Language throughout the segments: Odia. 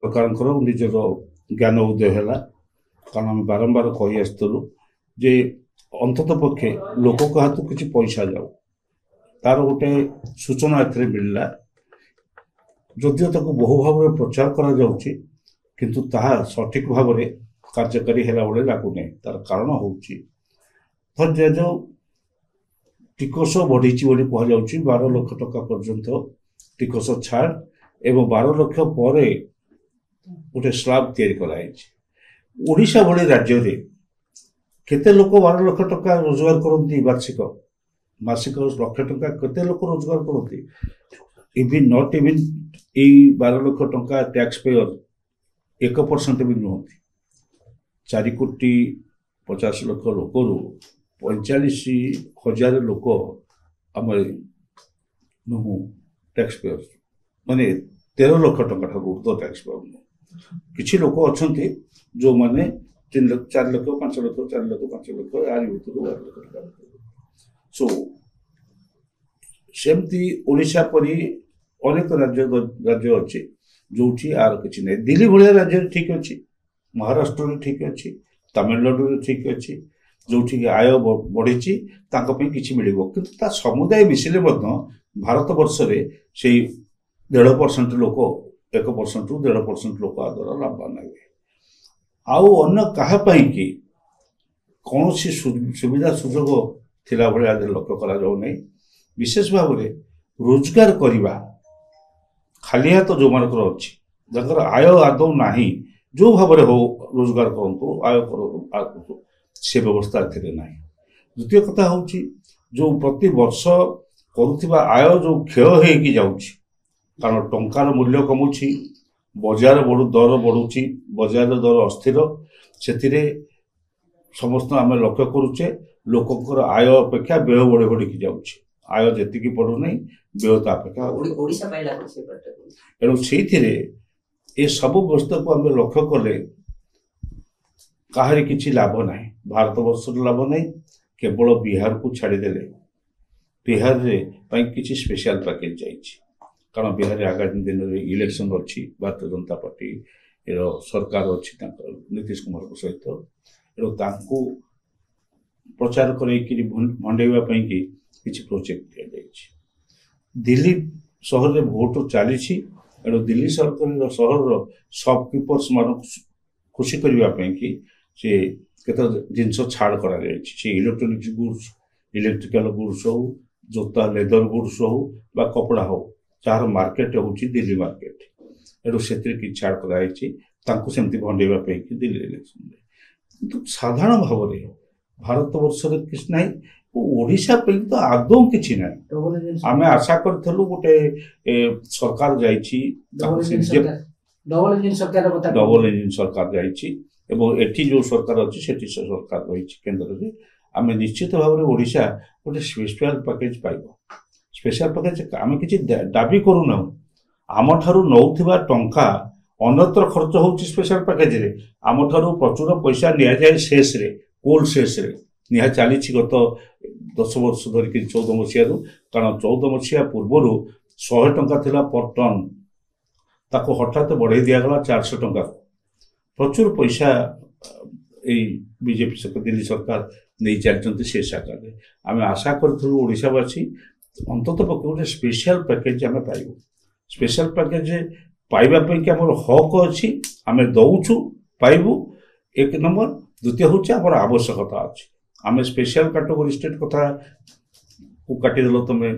सरकारଙ୍କର ନିଜର ଜ୍ଞାନ ଉଦୟ ହେଲା। କାରଣ ଆମେ ବାରମ୍ବାର କହି ଆସିଥିଲୁ ଯେ ଅନ୍ତତଃ ପକ୍ଷେ ଲୋକଙ୍କ ହାତକୁ କିଛି ପଇସା ଯାଉ, ତାର ଗୋଟେ ସୂଚନା ଏଥିରେ ମିଳିଲା। ଯଦିଓ ତାକୁ ବହୁ ଭାବରେ ପ୍ରଚାର କରାଯାଉଛି କିନ୍ତୁ ତାହା ସଠିକ ଭାବରେ କାର୍ଯ୍ୟକାରୀ ହେଲା ଭଳି ଲାଗୁନାହିଁ। ତାର କାରଣ ହେଉଛି ଧର୍ଯ୍ୟାଯ ଟିକସ ବଢ଼ିଛି ବୋଲି କୁହାଯାଉଛି 12 ଲକ୍ଷ ଟଙ୍କା ପର୍ଯ୍ୟନ୍ତ ଟିକସ ଛାଡ଼ ଏବଂ 12 ଲକ୍ଷ ପରେ ଗୋଟେ ସ୍ଲାବ୍ ତିଆରି କରାଯାଇଛି। ଓଡ଼ିଶା ଭଳି ରାଜ୍ୟରେ କେତେ ଲୋକ 12 ଲକ୍ଷ ଟଙ୍କା ରୋଜଗାର କରନ୍ତି? ମାସିକ ଲକ୍ଷ ଟଙ୍କା କେତେ ଲୋକ ରୋଜଗାର କରନ୍ତି? ଇଭିନ୍ ନଟ୍ ଇଭିନ୍ ଏଇ 12 ଲକ୍ଷ ଟଙ୍କା ଟ୍ୟାକ୍ସ ପେୟର 1% ବି ନୁହନ୍ତି। 4,50,00,000 ଲୋକରୁ 45,000 ଲୋକ ଆମର ନୁହଁ ଟ୍ୟାକ୍ସ ପେୟର, ମାନେ 13 ଲକ୍ଷ ଟଙ୍କା ଠାରୁ ଉର୍ଦ୍ଧ୍ୱ ଟ୍ୟାକ୍ସ ପେୟର ନୁହଁ। କିଛି ଲୋକ ଅଛନ୍ତି ଯେଉଁମାନେ 3 ଲକ୍ଷ 4 ଲକ୍ଷ 5 ଲକ୍ଷ 4 ଲକ୍ଷ 5 ଲକ୍ଷ ଆରି ଭିତରୁ 12 ଲକ୍ଷ ଟଙ୍କା। ସୋ ସେମିତି ଓଡ଼ିଶା ପରି ଅନେକ ରାଜ୍ୟ ଅଛି ଯେଉଁଠି ଆର କିଛି ନାହିଁ। ଦିଲ୍ଲୀ ଭଳିଆ ରାଜ୍ୟରେ ଠିକ୍ ଅଛି, ମହାରାଷ୍ଟ୍ରରେ ଠିକ୍ ଅଛି, ତାମିଲନାଡୁରେ ଠିକ୍ ଅଛି, ଯେଉଁଠିକି ଆୟ ବଢ଼ିଛି ତାଙ୍କ ପାଇଁ କିଛି ମିଳିବ। କିନ୍ତୁ ତା ସମୁଦାୟ ମିଶିଲେ ମଧ୍ୟ ଭାରତବର୍ଷରେ ସେଇ 1.5% ଲୋକ 1%ରୁ 1.5% ଲୋକ ଆଦର ଲାଭବାନ ହେବେ। ଆଉ ଅନ୍ୟ କାହା ପାଇଁ କି କୌଣସି ସୁବିଧା ସୁଯୋଗ ଥିଲା ଭଳି ଆଦରେ ଲକ୍ଷ୍ୟ କରାଯାଉ ନାହିଁ। ବିଶେଷ ଭାବରେ ରୋଜଗାର କରିବା ଖାଲି ହାତ ଯେଉଁମାନଙ୍କର ଅଛି, ଯାହାର ଆୟ ଆଦୌ ନାହିଁ, ଯେଉଁ ଭାବରେ ହଉ ରୋଜଗାର କରନ୍ତୁ ଆୟ କରନ୍ତୁ, ସେ ବ୍ୟବସ୍ଥା ଏଥିରେ ନାହିଁ। ଦ୍ୱିତୀୟ କଥା ହେଉଛି ଯେଉଁ ପ୍ରତି ବର୍ଷ କରୁଥିବା ଆୟ ଯେଉଁ କ୍ଷୟ ହେଇକି ଯାଉଛି, କାରଣ ଟଙ୍କାର ମୂଲ୍ୟ କମୁଛି, ବଜାର ଦର ବଢ଼ୁଛି, ବଜାରର ଦର ଅସ୍ଥିର, ସେଥିରେ ସମସ୍ତ ଆମେ ଲକ୍ଷ୍ୟ କରୁଛେ ଲୋକଙ୍କର ଆୟ ଅପେକ୍ଷା ବ୍ୟୟ ବଢ଼ିକି ଯାଉଛି। ଆୟ ଯେତିକି ବଢ଼ୁନାହିଁ, ବ୍ୟୟ ତା ଅପେକ୍ଷା। ତେଣୁ ସେଇଥିରେ ଏସବୁ ବସ୍ତୁକୁ ଆମେ ଲକ୍ଷ୍ୟ କଲେ କାହାରି କିଛି ଲାଭ ନାହିଁ, ଭାରତବର୍ଷର ଲାଭ ନାହିଁ। କେବଳ ବିହାରକୁ ଛାଡ଼ିଦେଲେ ବିହାରରେ ପାଇଁ କିଛି ସ୍ପେଶାଲ ପ୍ୟାକେଜ ଯାଇଛି, କାରଣ ବିହାରରେ ଆଗାମୀ ଦିନରେ ଇଲେକ୍ସନ ଅଛି, ଭାରତୀୟ ଜନତା ପାର୍ଟିର ସରକାର ଅଛି ତାଙ୍କର ନୀତିଶ କୁମାରଙ୍କ ସହିତ। ତେଣୁ ତାଙ୍କୁ ପ୍ରଚାର କରେଇକିରି ଭଣ୍ଡେଇବା ପାଇଁକି କିଛି ପ୍ରୋଜେକ୍ଟ ଦିଆଯାଇଛି। ଦିଲ୍ଲୀ ସହରରେ ଭୋଟ ଚାଲିଛି, ତେଣୁ ଦିଲ୍ଲୀ ସହରର ସପକିପର୍ସ ମାନଙ୍କୁ ଖୁସି କରିବା ପାଇଁକି ସେ କେତେ ଜିନିଷ ଛାଡ଼ କରାଯାଇଛି। ସେ ଇଲେକ୍ଟ୍ରୋନିକ୍ସ ଗୁଡ୍ସ, ଇଲେକ୍ଟ୍ରିକାଲ ଗୁଡ୍ସ ହଉ, ଜୋତା ଲେଦର ଗୁଡ୍ସ ହଉ ବା କପଡ଼ା ହଉ, ଯାହାର ମାର୍କେଟ ହେଉଛି ଦିଲ୍ଲୀ ମାର୍କେଟ, ତେଣୁ ସେଥିରେ କିଛି ଛାଡ଼ କରାଯାଇଛି ତାଙ୍କୁ ସେମିତି ଭଣ୍ଡେଇବା ପାଇଁକି ଦିଲ୍ଲୀ ଇଲେକ୍ସନରେ। କିନ୍ତୁ ସାଧାରଣ ଭାବରେ ଭାରତବର୍ଷରେ କିଛି ନାହିଁ, ଓଡ଼ିଶା ପାଇଁ ତ ଆଦୌ କିଛି ନାହିଁ। ଆମେ ଆଶା କରିଥିଲୁ ଗୋଟେ ସରକାର ଯାଇଛି, ଡବଲ ଇଞ୍ଜିନ ସରକାର ଯାଇଛି ଏବଂ ଏଠି ଯେଉଁ ସରକାର ଅଛି ସେଠି ସରକାର ରହିଛି କେନ୍ଦ୍ରରେ। ଆମେ ନିଶ୍ଚିତ ଭାବରେ ଓଡ଼ିଶା ଗୋଟେ ସ୍ପେଶାଲ ପ୍ୟାକେଜ ପାଇବ। ସ୍ପେଶାଲ ପ୍ୟାକେଜ ଆମେ କିଛି ଦାବି କରୁନାହୁଁ, ଆମଠାରୁ ନେଉଥିବା ଟଙ୍କା ଅନ୍ୟତ୍ର ଖର୍ଚ୍ଚ ହେଉଛି ସ୍ପେଶାଲ ପ୍ୟାକେଜରେ, ଆମଠାରୁ ପ୍ରଚୁର ପଇସା ନିଆଯାଏ ସେସ୍ରେ, କୋଲ୍ଡ ସେସ୍ରେ ନିହା ଚାଲିଛି ଗତ 10 ବର୍ଷ ଧରିକି 14 ମସିହାରୁ। କାରଣ 14 ମସିହା ପୂର୍ବରୁ 100 ଟଙ୍କା ଥିଲା ପର ଟନ୍, ତାକୁ ହଠାତ୍ ବଢ଼େଇ ଦିଆଗଲା 400 ଟଙ୍କା। ପ୍ରଚୁର ପଇସା ଏଇ ବିଜେପି ଦିଲ୍ଲୀ ସରକାର ନେଇ ଚାଲିଛନ୍ତି ସେ ଜାଗାରେ। ଆମେ ଆଶା କରିଥିଲୁ ଓଡ଼ିଶାବାସୀ ଅନ୍ତତଃ ପକ୍ଷେ ଗୋଟେ ସ୍ପେଶାଲ ପ୍ୟାକେଜ ଆମେ ପାଇବୁ। ସ୍ପେଶାଲ ପ୍ୟାକେଜ ପାଇବା ପାଇଁକି ଆମର ହକ୍ ଅଛି, ଆମେ ଦଉଛୁ, ପାଇବୁ, 1 ନମ୍ବର। ଦ୍ୱିତୀୟ ହେଉଛି ଆମର ଆବଶ୍ୟକତା ଅଛି। ଆମେ ସ୍ପେଶାଲ କାଟେଗୋରୀ ଷ୍ଟେଟ୍ କଥାକୁ କାଟିଦେଲ ତୁମେ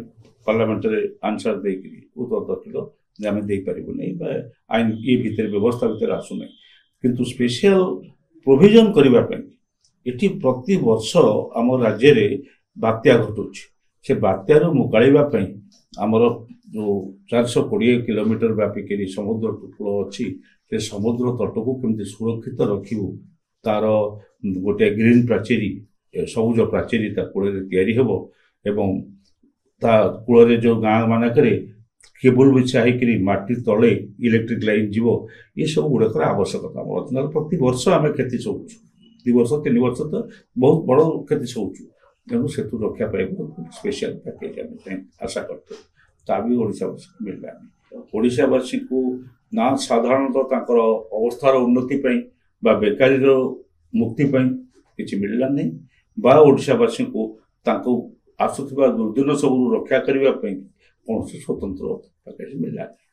ପାର୍ଲାମେଣ୍ଟରେ ଆନ୍ସର ଦେଇକିରି ଉତ୍ତର ରଖିଲ ଯେ ଆମେ ଦେଇପାରିବୁ ନାହିଁ ବା ଆଇନ ଇଏ ଭିତରେ ବ୍ୟବସ୍ଥା ଭିତରେ ଆସୁନାହିଁ। କିନ୍ତୁ ସ୍ପେଶାଲ ପ୍ରୋଭିଜନ କରିବା ପାଇଁ ଏଠି ପ୍ରତିବର୍ଷ ଆମ ରାଜ୍ୟରେ ବାତ୍ୟା ଘଟୁଛି। ସେ ବାତ୍ୟାରୁ ମୁକାଳିବା ପାଇଁ ଆମର ଯେଉଁ 420 କିଲୋମିଟର ବ୍ୟାପିକିରି ସମୁଦ୍ର କୂଳ ଅଛି, ସେ ସମୁଦ୍ର ତଟକୁ କେମିତି ସୁରକ୍ଷିତ ରଖିବୁ, ତାର ଗୋଟିଏ ଗ୍ରୀନ୍ ପ୍ରାଚୀରୀ, ସବୁଜ ପ୍ରାଚୀରୀ ତା କୂଳରେ ତିଆରି ହେବ ଏବଂ ତା କୂଳରେ ଯେଉଁ ଗାଁ ମାନଙ୍କରେ କେବୁଲ ବିଛା ହେଇକିରି ମାଟି ତଳେ ଇଲେକ୍ଟ୍ରିକ ଲାଇନ୍ ଯିବ, ଏସବୁ ଗୁଡ଼ାକର ଆବଶ୍ୟକତା ଆମର ଅଛି। ନହେଲେ ପ୍ରତିବର୍ଷ ଆମେ କ୍ଷତି ସହୁଛୁ, 2 ବର୍ଷ 3 ବର୍ଷ ତ ବହୁତ ବଡ଼ କ୍ଷତି ସହୁଛୁ। ତେଣୁ ସେଥିରୁ ରକ୍ଷା ପାଇବାକୁ ସ୍ପେଶାଲ ପ୍ୟାକେଜ ଆମେ ଆଶା କରିଥାଉ, ତା ବି ଓଡ଼ିଶାବାସୀକୁ ମିଳିଲାନି। ଓଡ଼ିଶାବାସୀକୁ ନା ସାଧାରଣତଃ ତାଙ୍କର ଅବସ୍ଥାର ଉନ୍ନତି ପାଇଁ ବା ବେକାରୀର ମୁକ୍ତି ପାଇଁ କିଛି ମିଳିଲା ନାହିଁ, ବା ଓଡ଼ିଶାବାସୀଙ୍କୁ ତାଙ୍କୁ ଆସୁଥିବା ଦୁର୍ଦିନ ସବୁରୁ ରକ୍ଷା କରିବା ପାଇଁ କୌଣସି ସ୍ୱତନ୍ତ୍ର ପ୍ୟାକେଜ ମିଳିଲା ନାହିଁ।